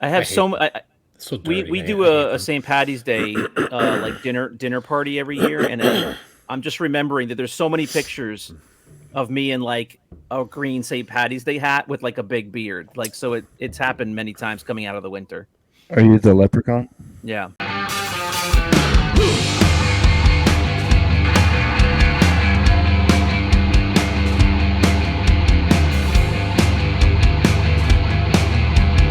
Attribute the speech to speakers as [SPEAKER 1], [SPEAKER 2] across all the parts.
[SPEAKER 1] I have
[SPEAKER 2] So dirty.
[SPEAKER 1] we
[SPEAKER 2] I
[SPEAKER 1] do
[SPEAKER 2] hate
[SPEAKER 1] a
[SPEAKER 2] them.
[SPEAKER 1] St. Patty's Day like dinner party every year, and I'm just remembering that there's so many pictures of me in like a green St. Patty's Day hat with like a big beard. Like so it's happened many times coming out of the winter.
[SPEAKER 3] Are you the leprechaun?
[SPEAKER 1] Yeah.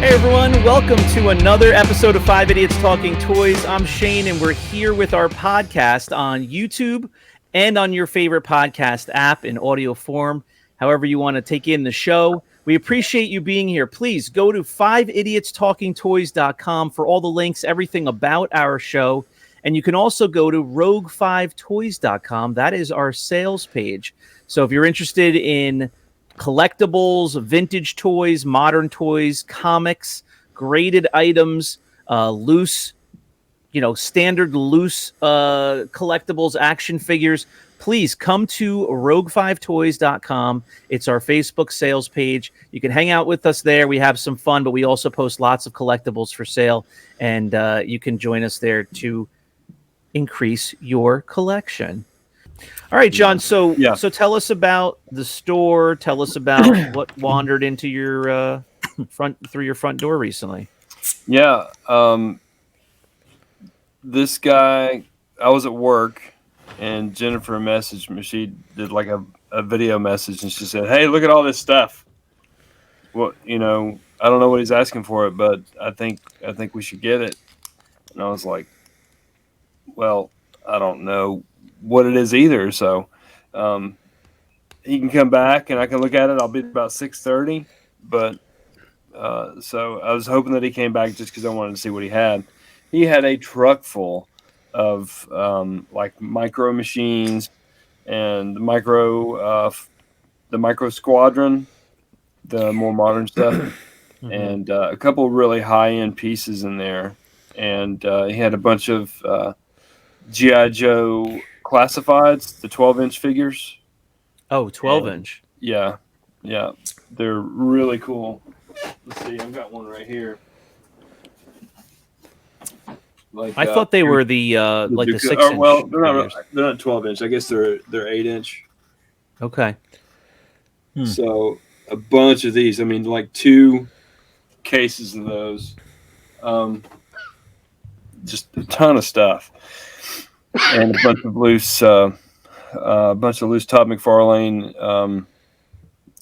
[SPEAKER 1] Hey everyone, welcome to another episode of Five Idiots Talking Toys. I'm Shane and we're here with our podcast on YouTube and on your favorite podcast app in audio form, however you want to take in the show. We appreciate you being here. Please go to 5idiotstalkingtoys.com for all the links, everything about our show. And you can also go to rogue5toys.com. That is our sales page. So if you're interested in collectibles, vintage toys, modern toys, comics, graded items, loose, standard loose collectibles, action figures, please come to rogue5toys.com. It's our Facebook sales page. You can hang out with us there. We have some fun, but we also post lots of collectibles for sale, and you can join us there to increase your collection. All right, John. So tell us about the store. Tell us about what wandered into your through your front door recently.
[SPEAKER 4] Yeah. This guy, I was at work, and Jennifer messaged me. She did like a video message, and she said, "Hey, look at all this stuff. Well, I don't know what he's asking for it, but I think we should get it." And I was like, "Well, I don't know what it is either, so he can come back and I can look at it. I'll be about 6:30, but so I was hoping that he came back just because I wanted to see what he had. He had a truck full of like micro machines and the micro squadron, the more modern stuff, and a couple really high end pieces in there. And he had a bunch of G.I. Joe classifieds, the 12-inch figures.
[SPEAKER 1] Oh, 12-inch.
[SPEAKER 4] Yeah. They're really cool. Let's see, I've got one right here. Like
[SPEAKER 1] I thought they were the 6-inch.
[SPEAKER 4] Well, they're not 12-inch. I guess they're 8-inch.
[SPEAKER 1] Okay.
[SPEAKER 4] So a bunch of these. I mean, like 2 cases of those. Just a ton of stuff, and a bunch of loose Todd McFarlane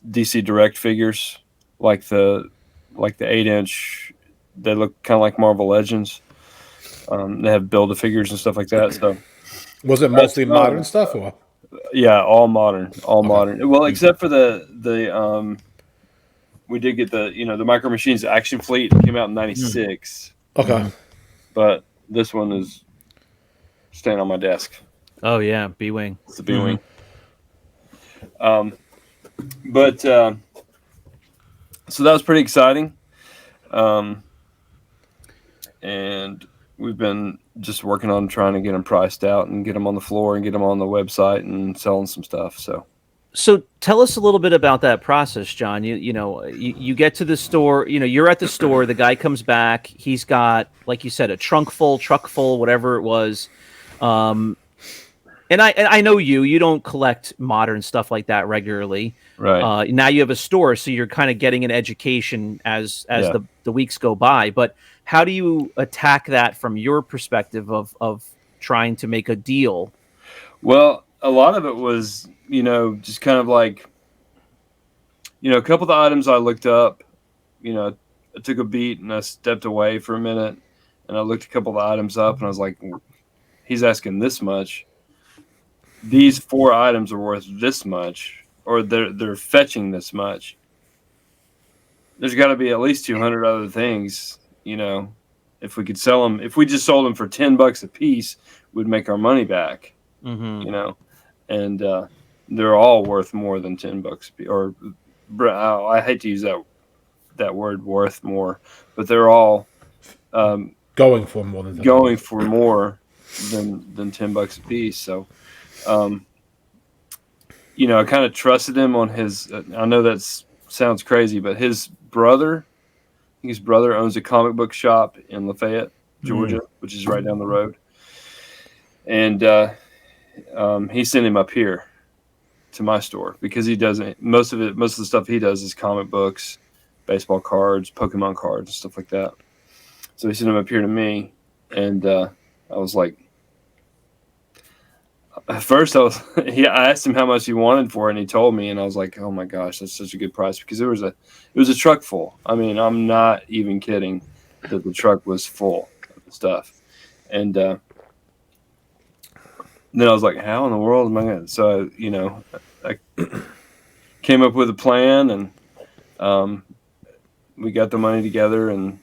[SPEAKER 4] DC Direct figures, like the 8-inch. They look kind of like Marvel Legends. They have Build-A-Figures and stuff like that. So,
[SPEAKER 2] was it mostly modern stuff, or?
[SPEAKER 4] Yeah, all modern, modern. Well, except for the we did get the Micro Machines Action Fleet. It came out in '96.
[SPEAKER 2] Okay,
[SPEAKER 4] but this one is staying on my desk.
[SPEAKER 1] Oh yeah, B-Wing.
[SPEAKER 4] It's the B-Wing. But so that was pretty exciting. And we've been just working on trying to get them priced out and get them on the floor and get them on the website and selling some stuff.
[SPEAKER 1] So tell us a little bit about that process, John. You get to the store, you're at the store, the guy comes back, he's got, like you said, a truck full, whatever it was. And I know you don't collect modern stuff like that regularly.
[SPEAKER 4] Right.
[SPEAKER 1] Now you have a store, so you're kind of getting an education as the weeks go by. But how do you attack that from your perspective of trying to make a deal?
[SPEAKER 4] Well, a lot of it was, just kind of like, a couple of the items I looked up, I took a beat and I stepped away for a minute and I looked a couple of the items up and I was like, he's asking this much. These 4 items are worth this much, or they're fetching this much. There's got to be at least 200 other things, if we could sell them. If we just sold them for $10 a piece, we'd make our money back, and they're all worth more than $10 a piece. Or I hate to use that word, worth more, but they're all
[SPEAKER 2] going for more than
[SPEAKER 4] $10 a piece. So. I kind of trusted him on his. I know that sounds crazy, but his brother his brother owns a comic book shop in Lafayette, Georgia, which is right down the road. And he sent him up here to my store because he doesn't. Most of the stuff he does is comic books, baseball cards, Pokemon cards, and stuff like that. So he sent him up here to me, and I was like, at first I asked him how much he wanted for it, and he told me, and I was like, oh my gosh, that's such a good price, because it was a truck full. I mean, I'm not even kidding that the truck was full of stuff. And then I was like, how in the world am I going to? So, I came up with a plan, and we got the money together, and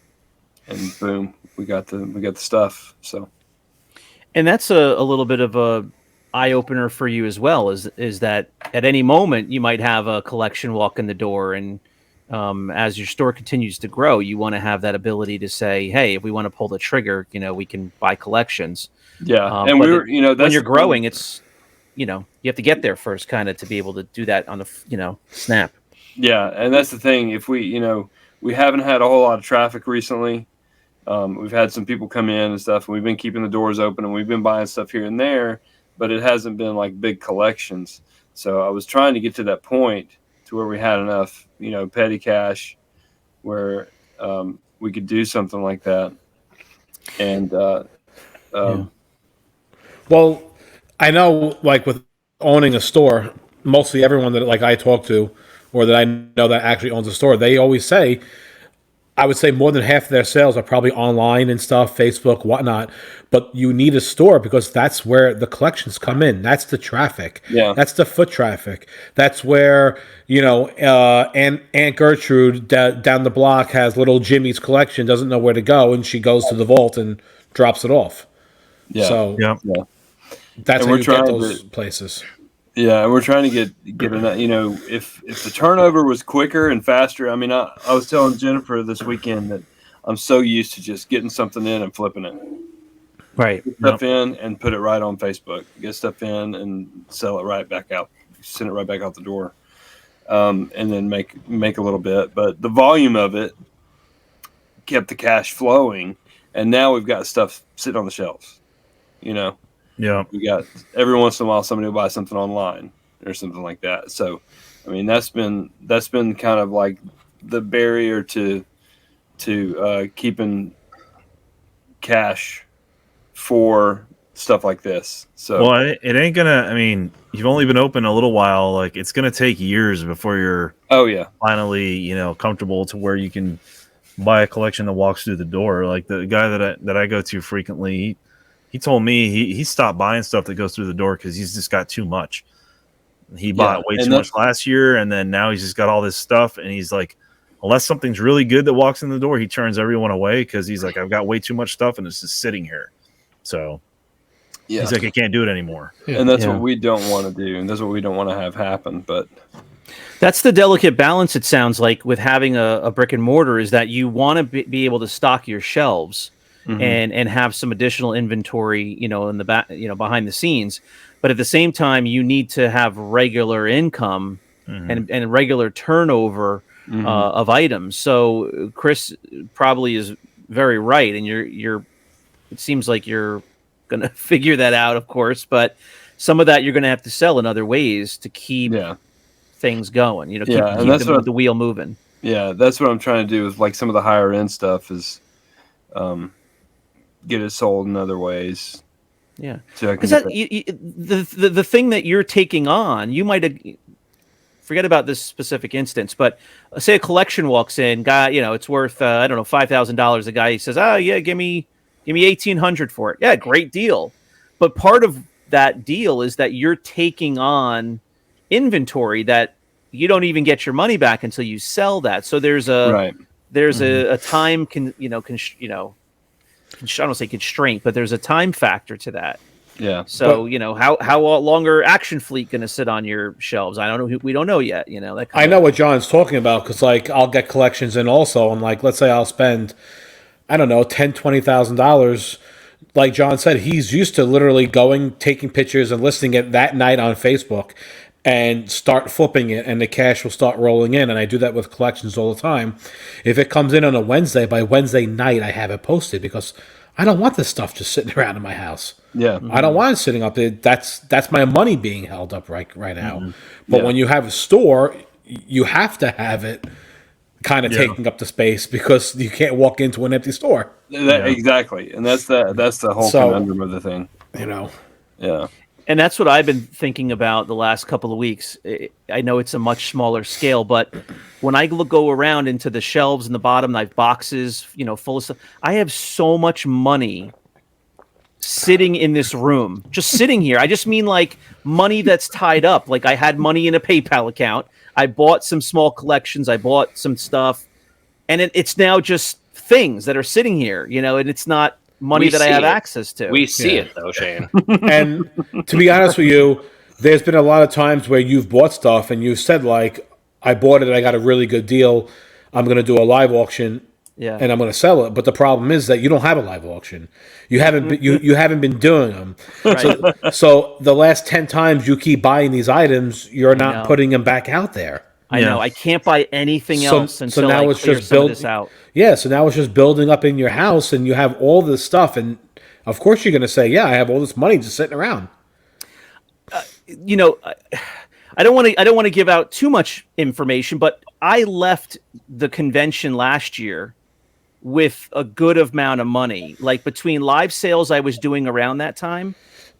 [SPEAKER 4] boom, we got the stuff. So, and
[SPEAKER 1] that's a little bit of a eye opener for you as well. Is that at any moment you might have a collection walk in the door, and as your store continues to grow, you want to have that ability to say, hey, if we want to pull the trigger, we can buy collections.
[SPEAKER 4] Yeah, and we were, that's
[SPEAKER 1] when you're growing, it's you have to get there first, kind of, to be able to do that on the snap.
[SPEAKER 4] Yeah, and that's the thing. If we we haven't had a whole lot of traffic recently. We've had some people come in and stuff, and we've been keeping the doors open, and we've been buying stuff here and there, but it hasn't been like big collections. So I was trying to get to that point to where we had enough, petty cash where we could do something like that. And
[SPEAKER 2] well, I know, like, with owning a store, mostly everyone that like I talk to or that I know that actually owns a store, they always say, I would say more than half of their sales are probably online and stuff, Facebook, whatnot. But you need a store because that's where the collections come in. That's the traffic.
[SPEAKER 4] Yeah.
[SPEAKER 2] That's the foot traffic. That's where, Aunt Gertrude down the block has little Jimmy's collection, doesn't know where to go, and she goes to the vault and drops it off.
[SPEAKER 4] Yeah.
[SPEAKER 2] So
[SPEAKER 4] yeah.
[SPEAKER 2] That's how you get those places.
[SPEAKER 4] Yeah, and we're trying to get enough. If the turnover was quicker and faster, I mean, I was telling Jennifer this weekend that I'm so used to just getting something in and flipping it.
[SPEAKER 1] Right.
[SPEAKER 4] Get stuff in and put it right on Facebook. Get stuff in and sell it right back out. Send it right back out the door, and then make a little bit. But the volume of it kept the cash flowing, and now we've got stuff sitting on the shelves.
[SPEAKER 3] Yeah,
[SPEAKER 4] we got every once in a while somebody will buy something online or something like that. So, I mean, that's been kind of like the barrier to keeping cash for stuff like this. So,
[SPEAKER 3] well, it ain't gonna. I mean, you've only been open a little while. Like, it's gonna take years before you're finally comfortable to where you can buy a collection that walks through the door. Like the guy that I go to frequently. He told me he stopped buying stuff that goes through the door because he's just got too much. He bought way too much last year, and then now he's just got all this stuff, and he's like, unless something's really good that walks in the door, he turns everyone away because he's like, I've got way too much stuff, and it's just sitting here. So he's like, I can't do it anymore.
[SPEAKER 4] Yeah. And that's what we don't want to do, and that's what we don't want to have happen. But
[SPEAKER 1] that's the delicate balance, it sounds like, with having a brick and mortar, is that you want to be able to stock your shelves. Mm-hmm. and have some additional inventory, in the back, behind the scenes. But at the same time, you need to have regular income and regular turnover of items. So Chris probably is very right. And it seems like you're going to figure that out, of course, but some of that you're going to have to sell in other ways to keep things going, keep the wheel moving.
[SPEAKER 4] Yeah. That's what I'm trying to do with like some of the higher end stuff is, get it sold in other ways.
[SPEAKER 1] Yeah, because the thing that you're taking on, you might have, forget about this specific instance, but say a collection walks in, guy, it's worth I don't know, $5,000. The guy says, give me $1,800 for it. Yeah, great deal. But part of that deal is that you're taking on inventory that you don't even get your money back until you sell that. So there's a time I don't say constraint, but there's a time factor to that.
[SPEAKER 4] Yeah.
[SPEAKER 1] So, how long are Action Fleet going to sit on your shelves? I don't know. We don't know yet.
[SPEAKER 2] I know what John's talking about because, like, I'll get collections in also, and like, let's say I'll spend, I don't know, $10,000, $20,000. Like John said, he's used to literally taking pictures and listing it that night on Facebook, and start flipping it, and the cash will start rolling in. And I do that with collections all the time. If it comes in on a Wednesday, by Wednesday night I have it posted, because I don't want this stuff just sitting around in my house.
[SPEAKER 4] Yeah,
[SPEAKER 2] I don't want it sitting up there. That's my money being held up right now. But when you have a store, you have to have it kind of taking up the space, because you can't walk into an empty store.
[SPEAKER 4] Exactly, and that's the whole conundrum of the thing. Yeah.
[SPEAKER 1] And that's what I've been thinking about the last couple of weeks. I know it's a much smaller scale, but when I go around into the shelves in the bottom, I have boxes, full of stuff. I have so much money sitting in this room, just sitting here. I just mean like money that's tied up. Like I had money in a PayPal account. I bought some small collections. I bought some stuff, and it's now just things that are sitting here, and it's not money that I have access to.
[SPEAKER 5] We see it though, Shane.
[SPEAKER 2] And to be honest with you, there's been a lot of times where you've bought stuff and you've said, like, I bought it, I got a really good deal, I'm going to do a live auction, and I'm going to sell it. But the problem is that you don't have a live auction. You haven't been, you haven't been doing them. Right. So the last 10 times you keep buying these items, you're not putting them back out there.
[SPEAKER 1] I know. I can't buy anything else until I clear some of this out.
[SPEAKER 2] Yeah, so now it's just building up in your house, and you have all this stuff, and of course you're going to say, I have all this money just sitting around.
[SPEAKER 1] I don't want to give out too much information, but I left the convention last year with a good amount of money. Like between live sales I was doing around that time,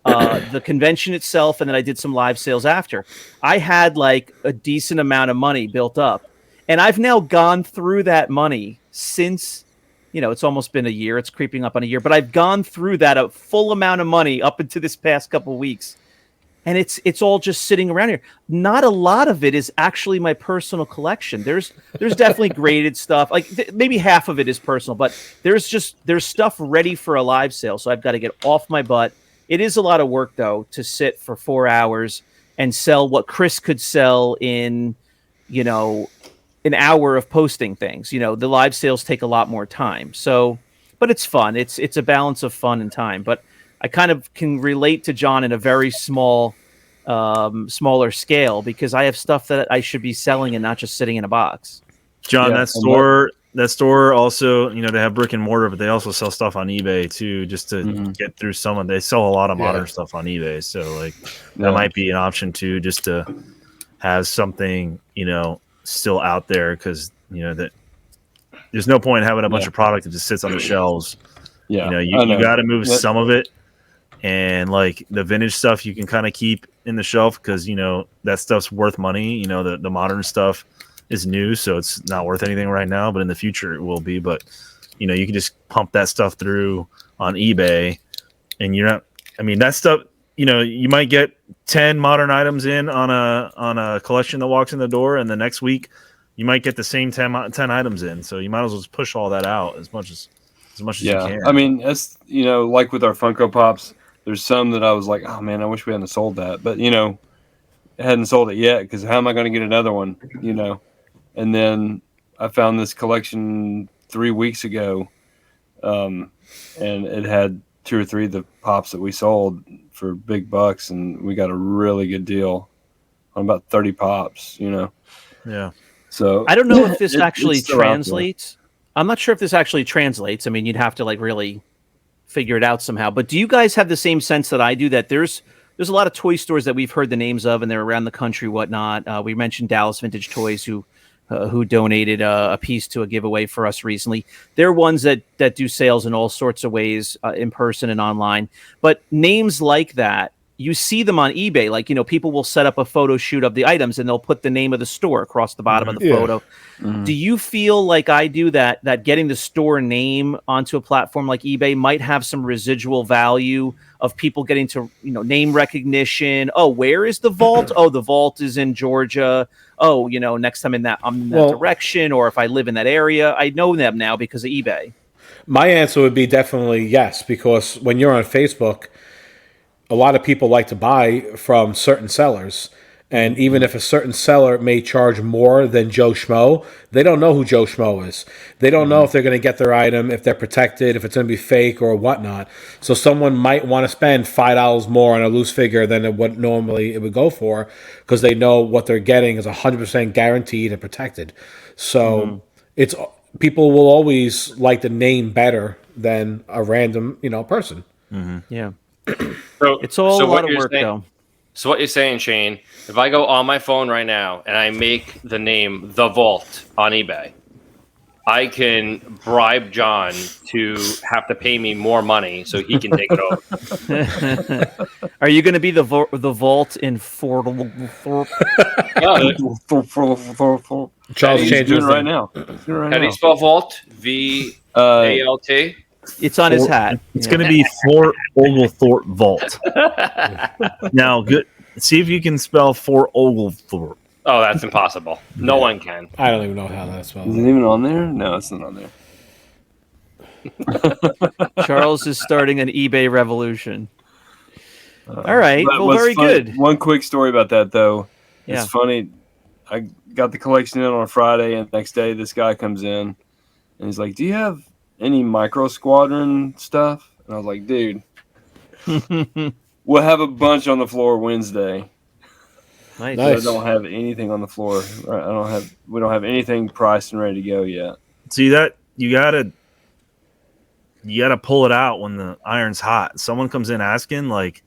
[SPEAKER 1] the convention itself, and then I did some live sales after. I had like a decent amount of money built up, and I've now gone through that money since, it's almost been a year. It's creeping up on a year, but I've gone through that a full amount of money up into this past couple of weeks, and it's all just sitting around here. Not a lot of it is actually my personal collection. There's definitely graded stuff. Like maybe half of it is personal, but there's stuff ready for a live sale. So I've got to get off my butt. It is a lot of work, though, to sit for 4 hours and sell what Chris could sell in, an hour of posting things. The live sales take a lot more time. So, but it's fun. It's a balance of fun and time. But I kind of can relate to John in a very smaller scale, because I have stuff that I should be selling and not just sitting in a box.
[SPEAKER 3] John, that store also, they have brick and mortar, but they also sell stuff on eBay too, just to get through they sell a lot of modern stuff on eBay. So like that might be an option too, just to have something, still out there. Cause that there's no point in having a bunch of product that just sits on the shelves. Yeah. You got to move some of it. And like the vintage stuff you can kind of keep in the shelf, cause that stuff's worth money. The modern stuff is new, so it's not worth anything right now, but in the future it will be. But you can just pump that stuff through on eBay, and that stuff, you might get 10 modern items in on a collection that walks in the door, and the next week you might get the same 10 items in. So you might as well just push all that out as much as you can.
[SPEAKER 4] I mean, that's like with our Funko Pops, there's some that I was like, oh man, I wish we hadn't sold that, but I hadn't sold it yet, because how am I going to get another one? And then I found this collection 3 weeks ago, and it had 2 or 3 of the pops that we sold for big bucks, and we got a really good deal on about 30 pops,
[SPEAKER 3] Yeah.
[SPEAKER 4] So
[SPEAKER 1] I don't know if this actually translates. I'm not sure if this actually translates. I mean, you'd have to like really figure it out somehow. But do you guys have the same sense that I do, that there's a lot of toy stores that we've heard the names of, and they're around the country, whatnot. We mentioned Dallas Vintage Toys, who donated a piece to a giveaway for us recently. They're ones that do sales in all sorts of ways, in person and online. But names like that, you see them on eBay. Like, people will set up a photo shoot of the items, and they'll put the name of the store across the bottom of the photo. Mm-hmm. Do you feel like I do that getting the store name onto a platform like eBay might have some residual value of people getting to, name recognition? Oh, where is the vault? Oh, the vault is in Georgia. Oh, next time I'm in that direction, or if I live in that area, I know them now because of eBay.
[SPEAKER 2] My answer would be definitely yes, because when you're on Facebook, a lot of people like to buy from certain sellers, And even if a certain seller may charge more than Joe Schmo, they don't know who Joe Schmo is. They don't know if they're going to get their item, if they're protected, if it's going to be fake or whatnot. So someone might want to spend $5 more on a loose figure than what normally it would go for, because they know what they're getting is 100% guaranteed and protected. So it's people will always like the name better than a random person.
[SPEAKER 1] Yeah.
[SPEAKER 5] So
[SPEAKER 1] It's all a
[SPEAKER 5] what
[SPEAKER 1] lot of
[SPEAKER 5] you're
[SPEAKER 1] work,
[SPEAKER 5] saying-
[SPEAKER 1] though.
[SPEAKER 5] So what you're saying, Shane, if I go on my phone right now and I make the name The Vault on eBay, I can bribe John to have to pay me more money so he can take it over.
[SPEAKER 1] Are you going to be the vault in Fort?
[SPEAKER 2] Charles
[SPEAKER 4] He's
[SPEAKER 2] changes
[SPEAKER 4] doing it right
[SPEAKER 2] them.
[SPEAKER 4] now. He's doing it right
[SPEAKER 5] How do you
[SPEAKER 4] now.
[SPEAKER 5] spell Vault? VALT?
[SPEAKER 1] It's on his hat.
[SPEAKER 3] It's going to be Fort Oglethorpe Vault. Now, good. See if you can spell Fort Oglethorpe.
[SPEAKER 5] Oh, that's impossible. No one can.
[SPEAKER 2] I don't even know how that's spelled.
[SPEAKER 4] Is it even on there? No, it's not on there.
[SPEAKER 1] Charles is starting an eBay revolution. All right.
[SPEAKER 4] But
[SPEAKER 1] Well,
[SPEAKER 4] what's
[SPEAKER 1] very
[SPEAKER 4] funny-
[SPEAKER 1] good.
[SPEAKER 4] One quick story about that, though.
[SPEAKER 1] Yeah.
[SPEAKER 4] It's funny. I got the collection in on a Friday, and the next day this guy comes in, and he's like, "Do you have any Micro Squadron stuff?" And I was like, "Dude, we'll have a bunch on the floor Wednesday.
[SPEAKER 1] Nice.
[SPEAKER 2] Nice.
[SPEAKER 4] I don't have anything on the floor. Right? We don't have anything priced and ready to go yet."
[SPEAKER 3] See that you gotta pull it out when the iron's hot. Someone comes in asking, like,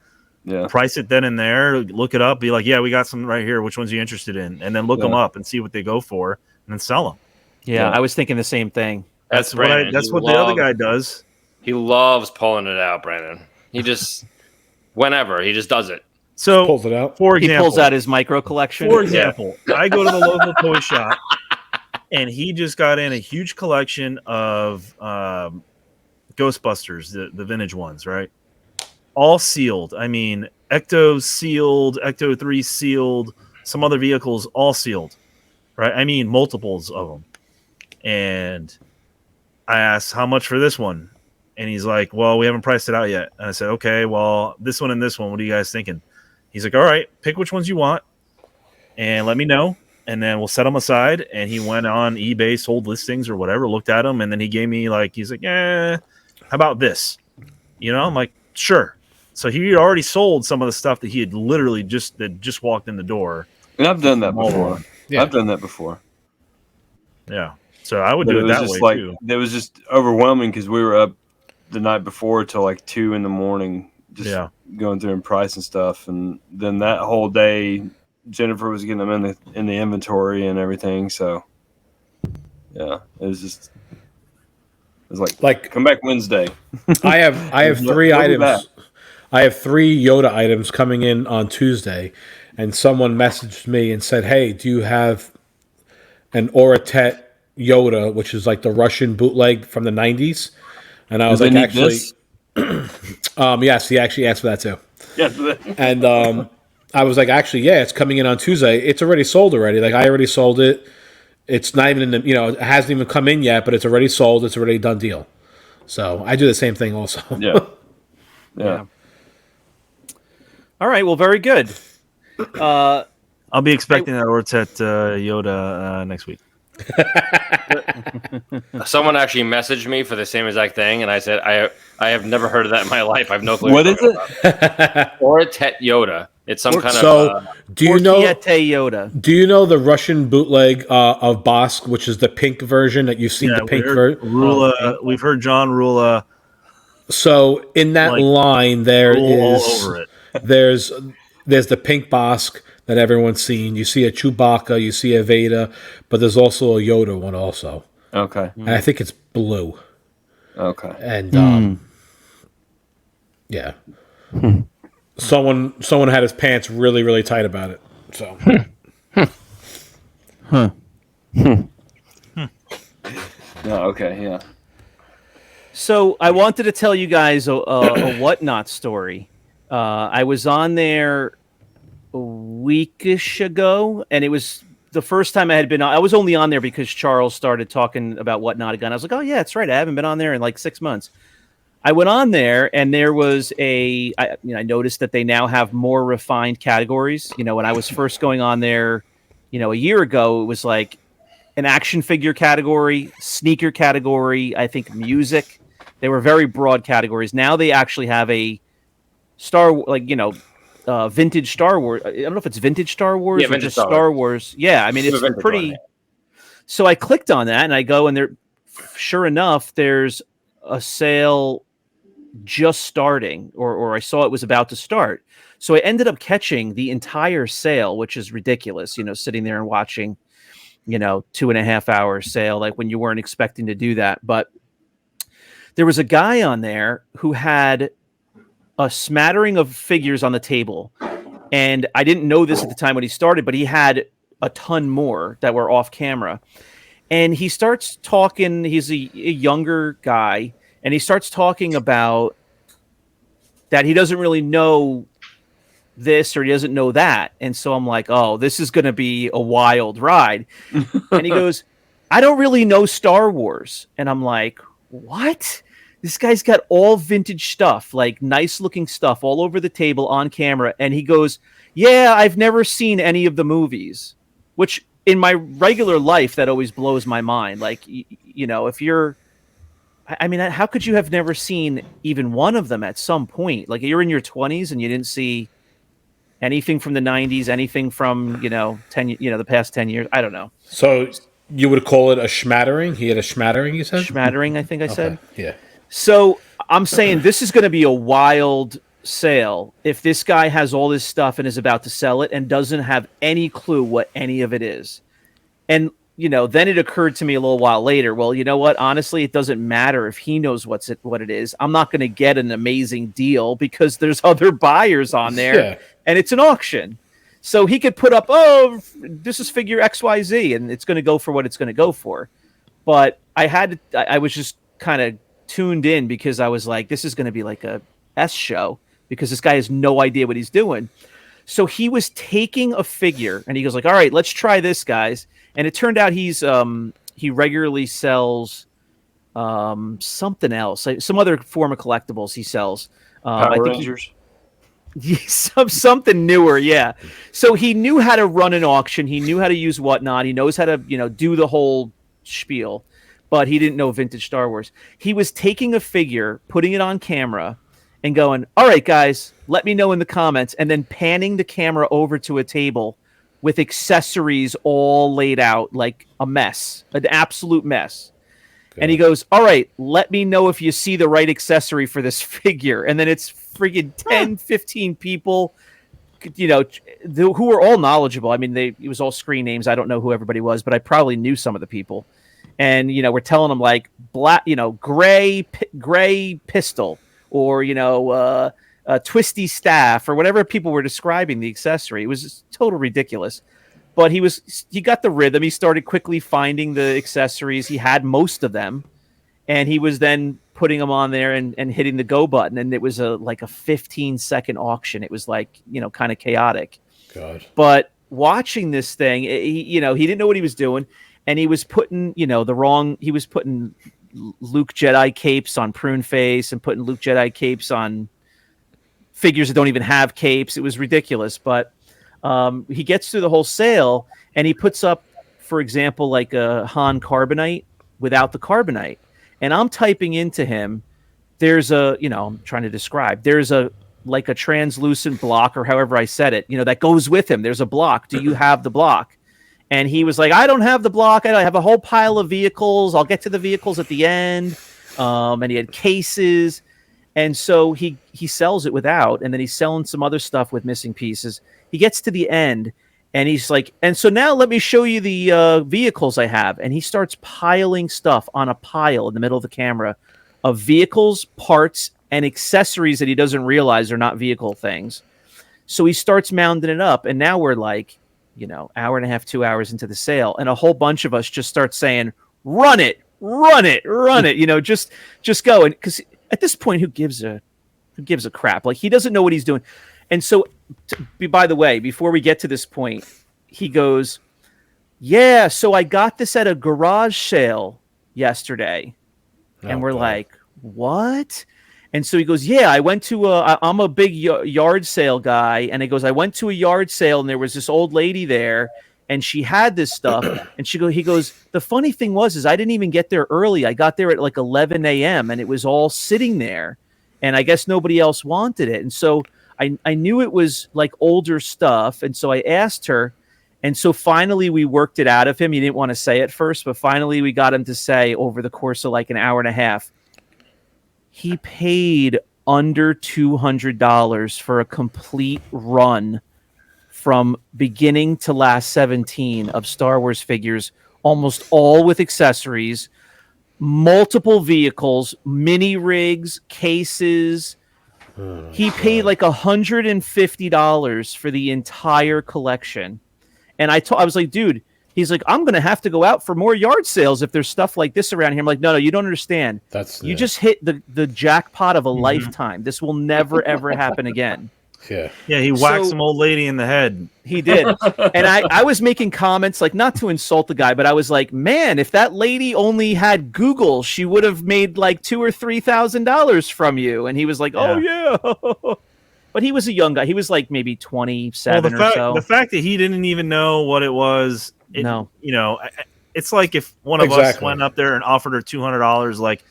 [SPEAKER 4] Yeah.
[SPEAKER 3] price it then and there, look it up, be like, yeah, we got some right here. Which ones are you interested in? And then look them up and see what they go for, and then sell them.
[SPEAKER 1] Yeah,
[SPEAKER 4] Yeah.
[SPEAKER 1] I was thinking the same thing.
[SPEAKER 5] That's
[SPEAKER 3] what
[SPEAKER 5] Brandon.
[SPEAKER 3] that's
[SPEAKER 5] He
[SPEAKER 3] what the other
[SPEAKER 5] loves-
[SPEAKER 3] guy does.
[SPEAKER 5] He loves pulling it out, Brandon. He just, whenever, he just does it.
[SPEAKER 3] So,
[SPEAKER 2] Pulls it out.
[SPEAKER 3] for
[SPEAKER 1] He
[SPEAKER 3] example,
[SPEAKER 1] pulls out his micro collection.
[SPEAKER 3] For example, I go to the local toy shop, and he just got in a huge collection of Ghostbusters, the vintage ones, right? All sealed. I mean, Ecto sealed, Ecto 3 sealed, some other vehicles all sealed, right? I mean, multiples of them. And I asked, how much for this one? And he's like, well, we haven't priced it out yet. And I said, okay, well, this one and this one, what are you guys thinking? He's like, all right, pick which ones you want and let me know. And then we'll set them aside. And he went on eBay, sold listings or whatever, looked at them. And then he gave me he's like, how about this? I'm like, sure. So he already sold some of the stuff that he had literally just walked in the door.
[SPEAKER 4] And I've done that before.
[SPEAKER 2] Yeah.
[SPEAKER 4] I've done that before.
[SPEAKER 3] Yeah. So I would
[SPEAKER 4] But
[SPEAKER 3] do
[SPEAKER 4] it
[SPEAKER 3] it
[SPEAKER 4] was
[SPEAKER 3] that
[SPEAKER 4] just
[SPEAKER 3] way
[SPEAKER 4] like
[SPEAKER 3] too.
[SPEAKER 4] it was just overwhelming because we were up the night before till like 2 a.m. just going through and pricing stuff, and then that whole day Jennifer was getting them in the inventory and everything. So yeah, it was like come back Wednesday.
[SPEAKER 2] I have three
[SPEAKER 4] We'll be back.
[SPEAKER 2] items. I have 3 Yoda items coming in on Tuesday, and someone messaged me and said, "Hey, do you have an Oratet Yoda, which is like the Russian bootleg from the '90s?" And I was like, "Actually, yes." He actually asked for that too.
[SPEAKER 4] Yeah,
[SPEAKER 2] And I was like, "Actually, yeah, it's coming in on Tuesday. It's already sold already. Like I already sold it. It's not even in the, it hasn't even come in yet, but it's already sold. It's already a done deal." So I do the same thing also.
[SPEAKER 4] yeah.
[SPEAKER 1] All right. Well, very good.
[SPEAKER 3] I'll be expecting that Ortet Yoda next week.
[SPEAKER 5] Someone actually messaged me for the same exact thing, and I said, I have never heard of that in my life. I have no clue.
[SPEAKER 4] What is it?
[SPEAKER 5] Or a Tet Yoda. It's some kind
[SPEAKER 2] So
[SPEAKER 5] of.
[SPEAKER 2] do you know?
[SPEAKER 1] Orchiette Yoda.
[SPEAKER 2] Do you know the Russian bootleg of Bosk, which is the pink version that you've seen?
[SPEAKER 3] Yeah,
[SPEAKER 2] The pink
[SPEAKER 3] we heard
[SPEAKER 2] version.
[SPEAKER 3] Rula, we've heard John Rula
[SPEAKER 2] So in that
[SPEAKER 3] like,
[SPEAKER 2] line, there
[SPEAKER 3] roll all
[SPEAKER 2] is
[SPEAKER 3] over it.
[SPEAKER 2] there's the pink Bosk that everyone's seen. You see a Chewbacca, you see a Vader, but there's also a Yoda one also,
[SPEAKER 4] Okay.
[SPEAKER 2] and I think it's blue.
[SPEAKER 4] Okay.
[SPEAKER 2] And yeah, someone had his pants really really tight about it. So
[SPEAKER 4] No. Okay. Yeah.
[SPEAKER 1] So I wanted to tell you guys a whatnot story. I was on there a weekish ago, and it was the first time I had been on. I was only on there because Charles started talking about whatnot again. I was like, oh yeah, that's right. I haven't been on there in like 6 months. I went on there, and there was I noticed that they now have more refined categories. You know, when I was first going on there, a year ago, it was like an action figure category, sneaker category, I think music. They were very broad categories. Now they actually have a vintage Star Wars. I don't know if it's vintage Star Wars or just Star Wars. Yeah, I mean, it's pretty. So I clicked on that, and I go, and sure enough, there's a sale just starting, or I saw it was about to start. So I ended up catching the entire sale, which is ridiculous, sitting there and watching, 2.5 hour sale, like when you weren't expecting to do that. But there was a guy on there who had a smattering of figures on the table. And I didn't know this at the time when he started, but he had a ton more that were off camera. And he starts talking, he's a younger guy, and he starts talking about that he doesn't really know this or he doesn't know that. And so I'm like, oh, this is going to be a wild ride. And he goes, I don't really know Star Wars. And I'm like, what? This guy's got all vintage stuff, like nice looking stuff all over the table on camera. And he goes, yeah, I've never seen any of the movies, which in my regular life, that always blows my mind. Like, if you're, how could you have never seen even one of them at some point? Like, you're in your 20s and you didn't see anything from the 90s, anything from, the past 10 years. I don't know.
[SPEAKER 2] So you would call it a schmattering? He had a schmattering, you said?
[SPEAKER 1] Schmattering, I think I said.
[SPEAKER 2] Yeah.
[SPEAKER 1] So I'm saying this is going to be a wild sale if this guy has all this stuff and is about to sell it and doesn't have any clue what any of it is. And, then it occurred to me a little while later, well, you know what? Honestly, it doesn't matter if he knows what it is. I'm not going to get an amazing deal because there's other buyers on there and it's an auction. So he could put up, oh, this is figure XYZ and it's going to go for what it's going to go for. But I was just kind of tuned in because I was like, this is going to be like a S show because this guy has no idea what he's doing. So he was taking a figure and he goes like, all right, let's try this, guys. And it turned out he regularly sells something else, like some other form of collectibles he sells.
[SPEAKER 4] Power Rangers.
[SPEAKER 1] Something newer, yeah. So he knew how to run an auction. He knew how to use whatnot. He knows how to, do the whole spiel. But he didn't know vintage Star Wars. He was taking a figure, putting it on camera, and going, all right, guys, let me know in the comments, and then panning the camera over to a table with accessories all laid out like a mess, an absolute mess. Okay. And he goes, all right, let me know if you see the right accessory for this figure. And then it's friggin' 10, 15 people, who were all knowledgeable. I mean, it was all screen names. I don't know who everybody was, but I probably knew some of the people. And, we're telling them like black, gray pistol or, a twisty staff or whatever people were describing the accessory. It was just total ridiculous, but he got the rhythm. He started quickly finding the accessories. He had most of them and he was then putting them on there and hitting the go button. And it was like a 15-second auction. It was like, kind of chaotic.
[SPEAKER 2] God.
[SPEAKER 1] But watching this thing, he didn't know what he was doing. And he was putting, he was putting Luke Jedi capes on Prune Face and putting Luke Jedi capes on figures that don't even have capes. It was ridiculous. But he gets through the whole sale and he puts up, for example, like a Han Carbonite without the Carbonite. And I'm typing into him, there's I'm trying to describe, there's like a translucent block or however I said it, that goes with him. There's a block. Do you have the block? And he was like, I don't have the block. I have a whole pile of vehicles. I'll get to the vehicles at the end. And he had cases. And so he sells it without, and then he's selling some other stuff with missing pieces. He gets to the end, and he's like, and so now let me show you the vehicles I have. And he starts piling stuff on a pile in the middle of the camera of vehicles, parts, and accessories that he doesn't realize are not vehicle things. So he starts mounding it up, and now we're like, hour and a half, 2 hours into the sale, and a whole bunch of us just start saying, run it, just go. And because at this point, who gives a crap? Like, he doesn't know what he's doing. And so, by the way, before we get to this point, he goes, yeah, so I got this at a garage sale yesterday. And we're like, what? And so he goes, yeah, I went to I'm a big yard sale guy. And he goes, I went to a yard sale and there was this old lady there and she had this stuff. And he goes, the funny thing is I didn't even get there early. I got there at like 11 a.m. and it was all sitting there. And I guess nobody else wanted it. And so I knew it was like older stuff. And so I asked her. And so finally we worked it out of him. He didn't want to say it first, but finally we got him to say over the course of like an hour and a half, he paid under $200 for a complete run from beginning to last 17 of Star Wars figures, almost all with accessories, multiple vehicles, mini rigs, cases. He paid like $150 for the entire collection. And I was like, dude, he's like, I'm going to have to go out for more yard sales if there's stuff like this around here. I'm like, no, you don't understand. You just hit the jackpot of a lifetime. This will never, ever happen again.
[SPEAKER 2] Yeah.
[SPEAKER 3] Yeah, he whacked some old lady in the head.
[SPEAKER 1] He did. And I was making comments, like, not to insult the guy, but I was like, man, if that lady only had Google, she would have made like $2,000 or $3,000 from you. And he was like, oh, yeah. But he was a young guy. He was like maybe 27 or so.
[SPEAKER 3] The fact that he didn't even know what it was, it's like if one of us went up there and offered her $200, like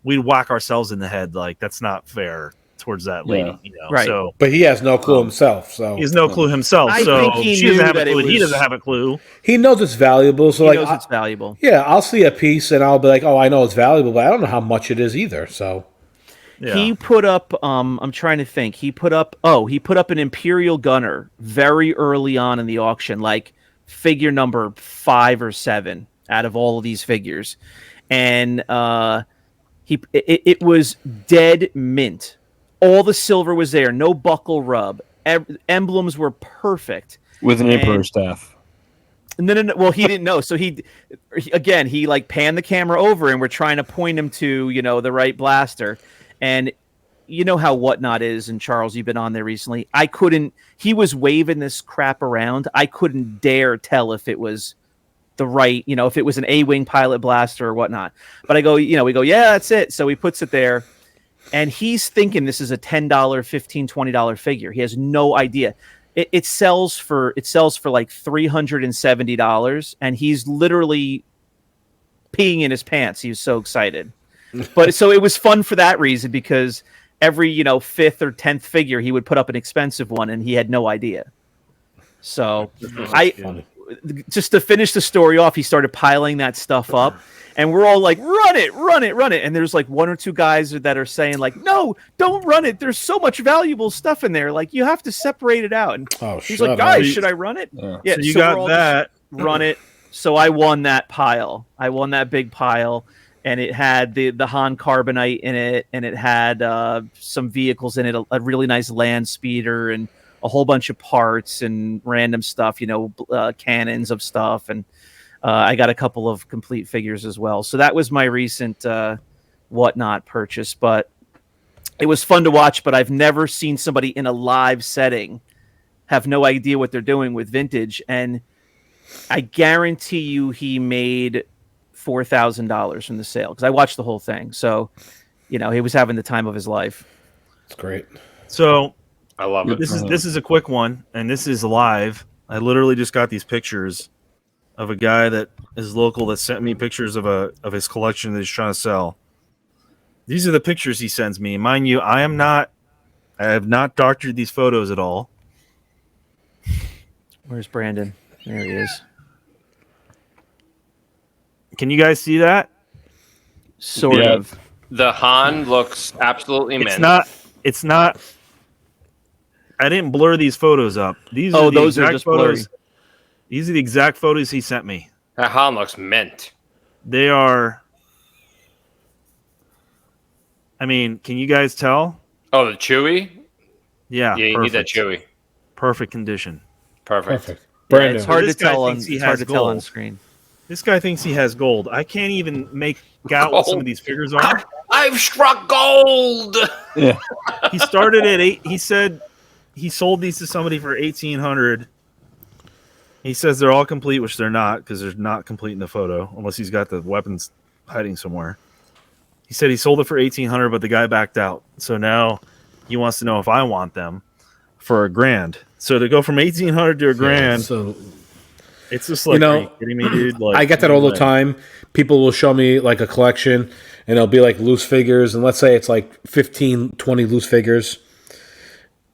[SPEAKER 3] we'd whack ourselves in the head. Like that's not fair towards that lady,
[SPEAKER 1] Right.
[SPEAKER 3] So,
[SPEAKER 2] but he has no clue himself. So
[SPEAKER 3] he has no clue himself.
[SPEAKER 1] I
[SPEAKER 3] so
[SPEAKER 1] think he
[SPEAKER 3] doesn't
[SPEAKER 1] knew
[SPEAKER 3] have a
[SPEAKER 1] that
[SPEAKER 3] clue.
[SPEAKER 1] it
[SPEAKER 3] He
[SPEAKER 1] was-
[SPEAKER 3] doesn't have a clue.
[SPEAKER 2] he knows it's valuable. So
[SPEAKER 1] He
[SPEAKER 2] like,
[SPEAKER 1] knows it's valuable.
[SPEAKER 2] yeah, I'll see a piece and I'll be like, oh, I know it's valuable, but I don't know how much it is either. So
[SPEAKER 3] Yeah.
[SPEAKER 1] He put up I'm trying to think. He put up an Imperial Gunner very early on in the auction, like figure number 5 or 7 out of all of these figures. And it was dead mint. All the silver was there, no buckle rub. Emblems were perfect.
[SPEAKER 4] With an Emperor staff.
[SPEAKER 1] No. Well, he didn't know. So he like panned the camera over and we're trying to point him to, the right blaster. And you know how Whatnot is, and Charles, you've been on there recently. He was waving this crap around. I couldn't dare tell if it was the right, if it was an A-Wing pilot blaster or whatnot. But I go, we go, yeah, that's it. So he puts it there. And he's thinking this is a $10, $15, $20 figure. He has no idea. It sells for like $370, and he's literally peeing in his pants. He was so excited. But so it was fun for that reason, because every 5th or 10th figure he would put up an expensive one, and he had no idea. So just to finish the story off, he started piling that stuff up. And we're all like, run it. And there's like 1 or 2 guys that are saying like, no, don't run it. There's so much valuable stuff in there. Like, you have to separate it out. And he's like, guys, should I run it?
[SPEAKER 3] Yeah, so you got that.
[SPEAKER 1] Run it. So I won that pile. I won that big pile. And it had the Han Carbonite in it. And it had some vehicles in it, a really nice land speeder and a whole bunch of parts and random stuff, cannons of stuff. And I got a couple of complete figures as well. So that was my recent Whatnot purchase. But it was fun to watch, but I've never seen somebody in a live setting have no idea what they're doing with vintage. And I guarantee you he made $4,000 from the sale, because I watched the whole thing. So, he was having the time of his life.
[SPEAKER 2] it's great.
[SPEAKER 3] So
[SPEAKER 5] I love it.
[SPEAKER 3] this is a quick one, and this is live. I literally just got these pictures of a guy that is local that sent me pictures of his collection that he's trying to sell. These are the pictures he sends me. Mind you, I have not doctored these photos at all.
[SPEAKER 1] Where's Brandon? There he is.
[SPEAKER 3] Can you guys see that?
[SPEAKER 1] Sort of.
[SPEAKER 5] The Han looks absolutely mint.
[SPEAKER 3] It's not. I didn't blur these photos up. These
[SPEAKER 1] Oh,
[SPEAKER 3] are the
[SPEAKER 1] those are
[SPEAKER 3] exact
[SPEAKER 1] just
[SPEAKER 3] photos.
[SPEAKER 1] blurry.
[SPEAKER 3] These are the exact photos he sent me.
[SPEAKER 5] That Han looks mint.
[SPEAKER 3] They are. I mean, can you guys tell?
[SPEAKER 5] Oh, the Chewy?
[SPEAKER 3] Yeah.
[SPEAKER 5] Yeah, you need that Chewy.
[SPEAKER 3] Perfect condition.
[SPEAKER 5] Perfect.
[SPEAKER 2] Brandon.
[SPEAKER 1] It's hard to
[SPEAKER 3] This guy
[SPEAKER 1] tell on
[SPEAKER 3] thinks he has gold.
[SPEAKER 1] on screen.
[SPEAKER 3] This guy thinks he has gold. I can't even make out what some of these figures are.
[SPEAKER 5] I've struck gold.
[SPEAKER 3] He started at 8. He said he sold these to somebody for 1,800. He says they're all complete, which they're not, because they're not complete in the photo, unless he's got the weapons hiding somewhere. He said he sold it for $1,800, but the guy backed out. So now he wants to know if I want them for $1,000. So to go from $1,800 to $1,000,
[SPEAKER 2] so
[SPEAKER 3] it's just like, are you kidding me, dude? Like,
[SPEAKER 2] I get that all the time. People will show me like a collection, and it'll be like loose figures, and let's say it's like 15, 20 loose figures,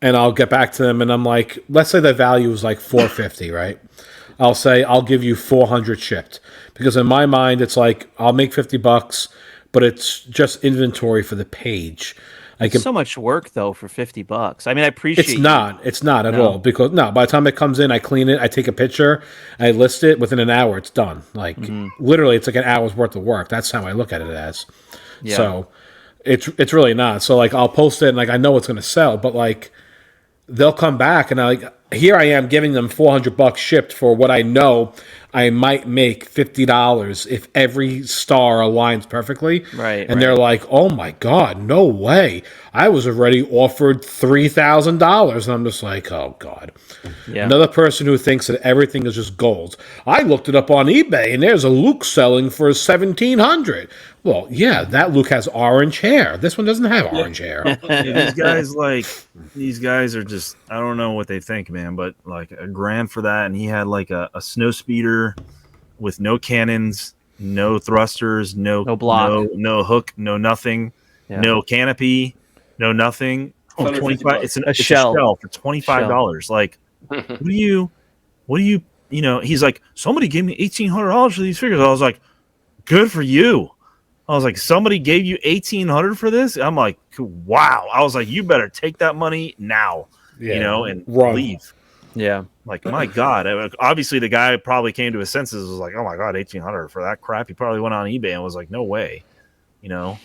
[SPEAKER 2] and I'll get back to them, and I'm like, let's say the value is like $450, right? I'll say I'll give you 400 shipped, because in my mind it's like I'll make $50, but it's just inventory for the page.
[SPEAKER 1] So much work though for $50. I mean, I appreciate
[SPEAKER 2] it's not at all, because by the time it comes in, I clean it, I take a picture, I list it, within an hour it's done. Like literally it's like an hour's worth of work. That's how I look at it as.
[SPEAKER 1] Yeah.
[SPEAKER 2] So it's really not. So like I'll post it and like I know it's going to sell, but like they'll come back and here I am giving them $400 shipped for what I know I might make $50 if every star aligns perfectly.
[SPEAKER 1] Right.
[SPEAKER 2] And they're like, oh my God, no way. I was already offered $3,000. And I'm just like, oh God.
[SPEAKER 1] Yeah.
[SPEAKER 2] Another person who thinks that everything is just gold. I looked it up on eBay and there's a Luke selling for $1,700. Well, yeah, that Luke has orange hair. This one doesn't have orange hair.
[SPEAKER 3] These guys are just, I don't know what they think, man, but like $1,000 for that. And he had like a snow speeder with no cannons, no thrusters, no
[SPEAKER 1] block,
[SPEAKER 3] no hook, no nothing, no canopy, no nothing. Oh, 25. It's a shell for $25. Like, what do you, he's like, somebody gave me $1,800 for these figures. I was like, good for you. I was like, somebody gave you $1,800 for this? I'm like, wow. I was like, you better take that money now, and leave.
[SPEAKER 1] Yeah.
[SPEAKER 3] Like, my God. Obviously, the guy probably came to his senses, was like, oh my God, $1,800 for that crap. He probably went on eBay and was like, no way.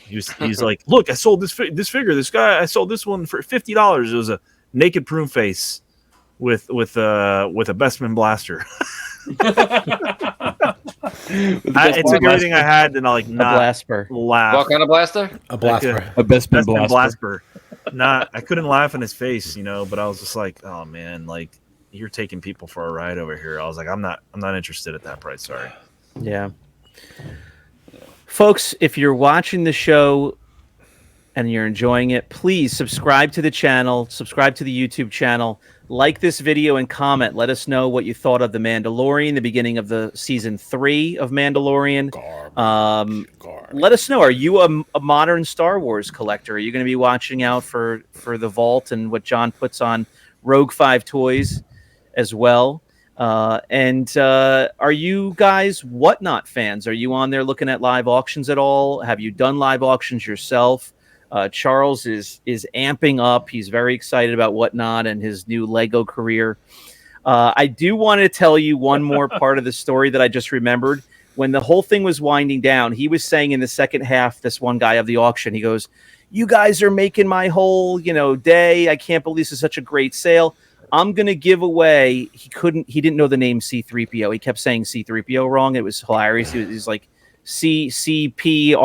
[SPEAKER 3] He's like, look, I sold this figure. This guy, I sold this one for $50. It was a naked prune face with a Bestman blaster. It took everything I had to not laugh.
[SPEAKER 5] What kind of blaster?
[SPEAKER 2] A blaster.
[SPEAKER 4] A Bestman blaster.
[SPEAKER 3] I couldn't laugh in his face, but I was just like, oh man, like you're taking people for a ride over here. I was like, I'm not interested at that price. Sorry.
[SPEAKER 1] Yeah. Folks, if you're watching the show and you're enjoying it, please subscribe to the channel, subscribe to the YouTube channel, like this video and comment. Let us know what you thought of The Mandalorian, the beginning of the season 3 of Mandalorian. Let us know. Are you a modern Star Wars collector? Are you going to be watching out for the Vault and what John puts on Rogue 5 Toys as well? And are you guys Whatnot fans? Are you on there looking at live auctions at all? Have you done live auctions yourself? Charles is amping up. He's very excited about Whatnot and his new Lego career. I do want to tell you one more part of the story that I just remembered. When the whole thing was winding down, he was saying in the second half, this one guy of the auction, he goes, you guys are making my whole, day. I can't believe this is such a great sale. I'm going to give away. He didn't know the name C-3PO. He kept saying C-3PO wrong. It was hilarious. He was like C-C-P-R-O,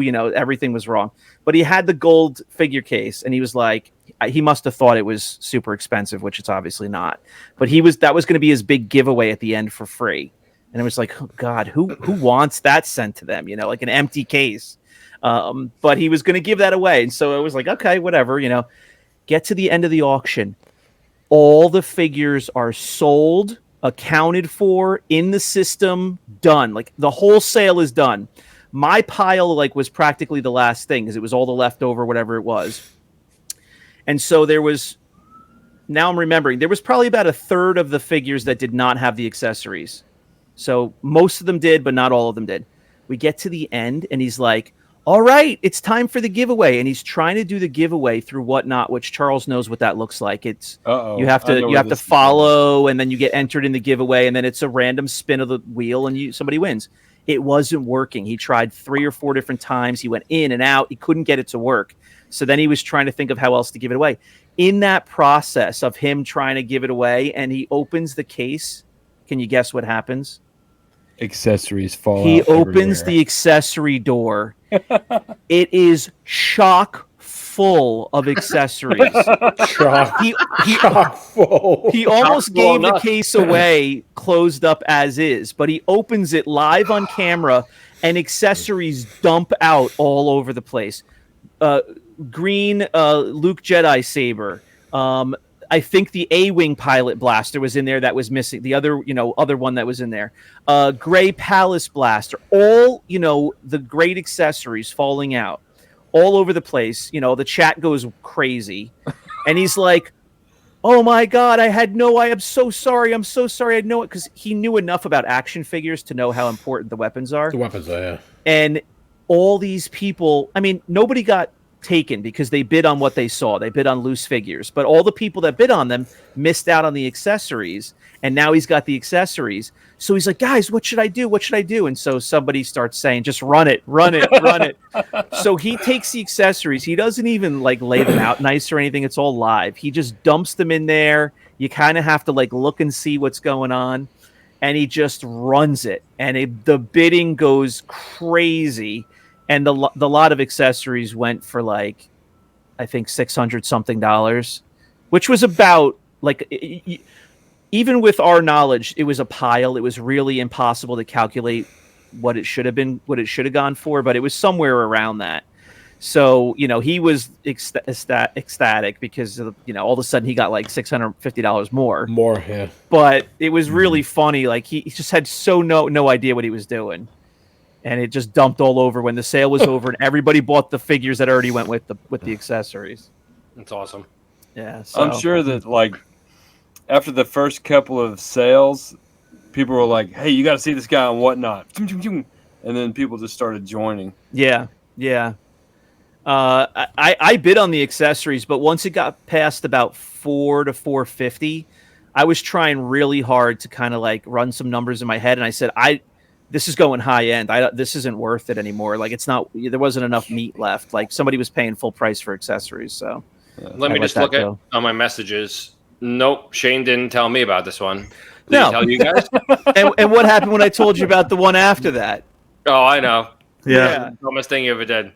[SPEAKER 1] everything was wrong. But he had the gold figure case, and he was like, he must have thought it was super expensive, which it's obviously not. But that was going to be his big giveaway at the end for free. And it was like, oh God, who wants that sent to them? Like an empty case. But he was going to give that away. And so it was like, okay, whatever, get to the end of the auction. All the figures are sold, accounted for, in the system, done. Like the whole sale is done. My pile was practically the last thing because it was all the leftover, whatever it was. And so now I'm remembering, there was probably about a third of the figures that did not have the accessories. So most of them did, but not all of them did. We get to the end and he's like, all right, it's time for the giveaway. And he's trying to do the giveaway through Whatnot, which Charles knows what that looks like. It's you have to follow and then you get entered in the giveaway and then it's a random spin of the wheel and somebody wins. It wasn't working. He tried 3 or 4 different times. He went in and out. He couldn't get it to work. So then he was trying to think of how else to give it away. In that process of him trying to give it away, and he opens the case, can you guess what happens?
[SPEAKER 4] Accessories fall out.
[SPEAKER 1] He opens the accessory door. It is chock full of accessories.
[SPEAKER 2] Chock full.
[SPEAKER 1] He almost gave the case away closed up as is, but he opens it live on camera and accessories dump out all over the place. Green Luke Jedi saber. I think the A-Wing pilot blaster was in there that was missing. The other one that was in there. Gray Palace blaster. All, the great accessories falling out all over the place. The chat goes crazy. And he's like, oh my God, I'm so sorry. I'm so sorry. I know it, because he knew enough about action figures to know how important the weapons are.
[SPEAKER 2] The weapons are, yeah.
[SPEAKER 1] And all these people, nobody got taken because they bid on what they saw. They bid on loose figures. But all the people that bid on them missed out on the accessories. And now he's got the accessories. So he's like, guys, what should I do? What should I do? And so somebody starts saying, just run it. So he takes the accessories. He doesn't even lay them out nice or anything. It's all live. He just dumps them in there. You kind of have to look and see what's going on. And he just runs it. And the bidding goes crazy. And the lot of accessories went for I think $600 something, which was about even with our knowledge, it was a pile. It was really impossible to calculate what it should have gone for, but it was somewhere around that. So, he was ecstatic because, all of a sudden he got $650 more.
[SPEAKER 2] More, yeah.
[SPEAKER 1] But it was really funny. He just had no idea what he was doing. And it just dumped all over when the sale was over, and everybody bought the figures that already went with the accessories.
[SPEAKER 5] That's awesome.
[SPEAKER 1] Yeah, so.
[SPEAKER 4] I'm sure that after the first couple of sales, people were like, "Hey, you got to see this guy on Whatnot," and then people just started joining.
[SPEAKER 1] Yeah. I bid on the accessories, but once it got past about $400 to $450, I was trying really hard to kind of run some numbers in my head, and I said, this is going high end. This isn't worth it anymore. It's not. There wasn't enough meat left. Somebody was paying full price for accessories. So
[SPEAKER 5] let me just look at on my messages. Nope, Shane didn't tell me about this one. Did he tell you guys?
[SPEAKER 1] and what happened when I told you about the one after that?
[SPEAKER 5] Oh, I know.
[SPEAKER 1] Yeah.
[SPEAKER 5] Dumbest thing you ever did.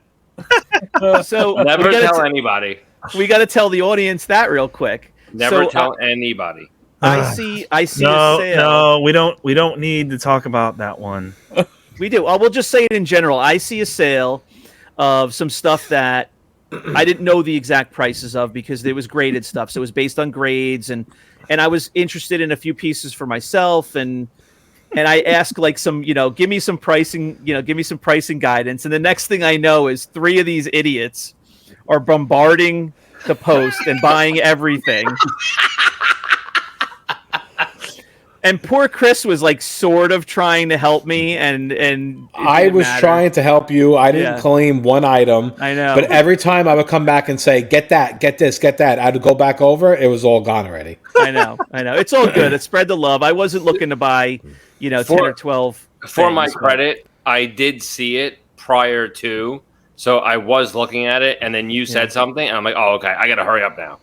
[SPEAKER 1] So
[SPEAKER 5] never tell anybody.
[SPEAKER 1] We got to tell the audience that real quick.
[SPEAKER 5] Never tell anybody.
[SPEAKER 1] I see a sale.
[SPEAKER 3] No, we don't need to talk about that one.
[SPEAKER 1] We do. We'll just say it in general. I see a sale of some stuff that I didn't know the exact prices of because it was graded stuff. So it was based on grades, and I was interested in a few pieces for myself, and I asked some, give me some pricing, give me some pricing guidance. And the next thing I know is 3 of these idiots are bombarding the post and buying everything. And poor Chris was sort of trying to help me, and
[SPEAKER 2] I was trying to help you. I didn't claim one item.
[SPEAKER 1] I know,
[SPEAKER 2] but every time I would come back and say, "Get that, get this, get that," I'd go back over. It was all gone already.
[SPEAKER 1] I know. It's all good. It spread the love. I wasn't looking to buy, 10 or 12.
[SPEAKER 5] For my credit, I did see it prior to, so I was looking at it, and then you said something, and I'm like, "Oh, okay, I got to hurry up now."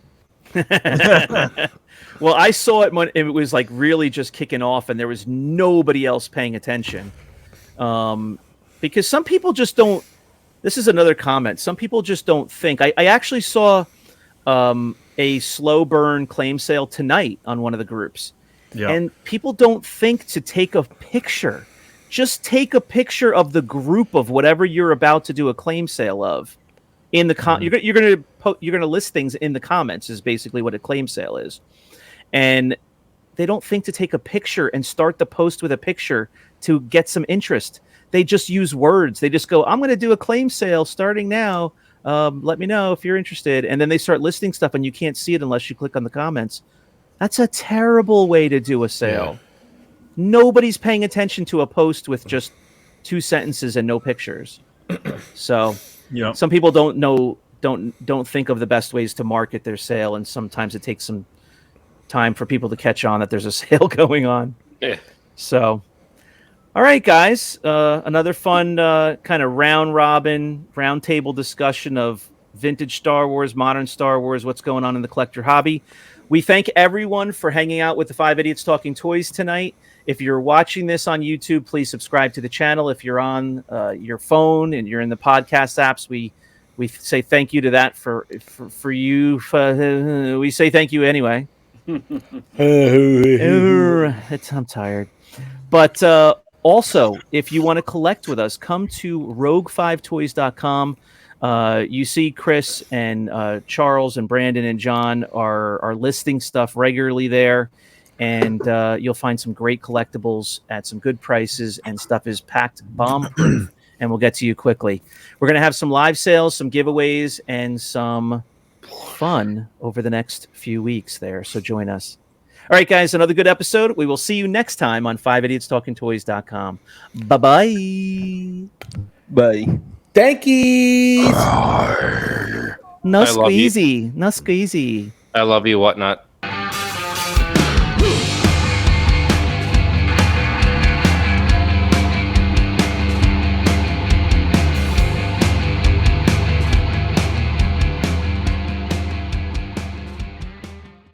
[SPEAKER 1] Well, I saw it when it was really just kicking off, and there was nobody else paying attention. Because some people just don't. This is another comment. Some people just don't think. I actually saw a slow burn claim sale tonight on one of the groups, and people don't think to take a picture. Just take a picture of the group of whatever you're about to do a claim sale of. In the you're gonna list things in the comments is basically what a claim sale is. And they don't think to take a picture and start the post with a picture to get some interest. They just use words. They just go, I'm going to do a claim sale starting now. Let me know if you're interested. And then they start listing stuff and you can't see it unless you click on the comments. That's a terrible way to do a sale. Yeah. Nobody's paying attention to a post with just 2 sentences and no pictures. So some people don't think of the best ways to market their sale. And sometimes it takes some time for people to catch on that there's a sale going on.
[SPEAKER 5] Yeah.
[SPEAKER 1] So, all right, guys, another fun kind of round table discussion of vintage Star Wars, modern Star Wars, what's going on in the collector hobby. We thank everyone for hanging out with the 5 Idiots Talking Toys tonight. If you're watching this on YouTube, please subscribe to the channel. If you're on your phone and you're in the podcast apps, we say thank you to that for you. We say thank you anyway. I'm tired. But Also, if you want to collect with us, come to rogue5toys.com. You see Chris and Charles and Brandon and John are listing stuff regularly there, and you'll find some great collectibles at some good prices, and stuff is packed bomb-proof, and we'll get to you quickly. We're going to have some live sales, some giveaways, and some fun over the next few weeks there, so join us. All right, guys, another good episode. We will see you next time on 5idiotstalkingtoys.com. Bye-bye.
[SPEAKER 6] Bye.
[SPEAKER 2] Thank you.
[SPEAKER 1] No squeezy. No squeezy.
[SPEAKER 5] I love you, whatnot.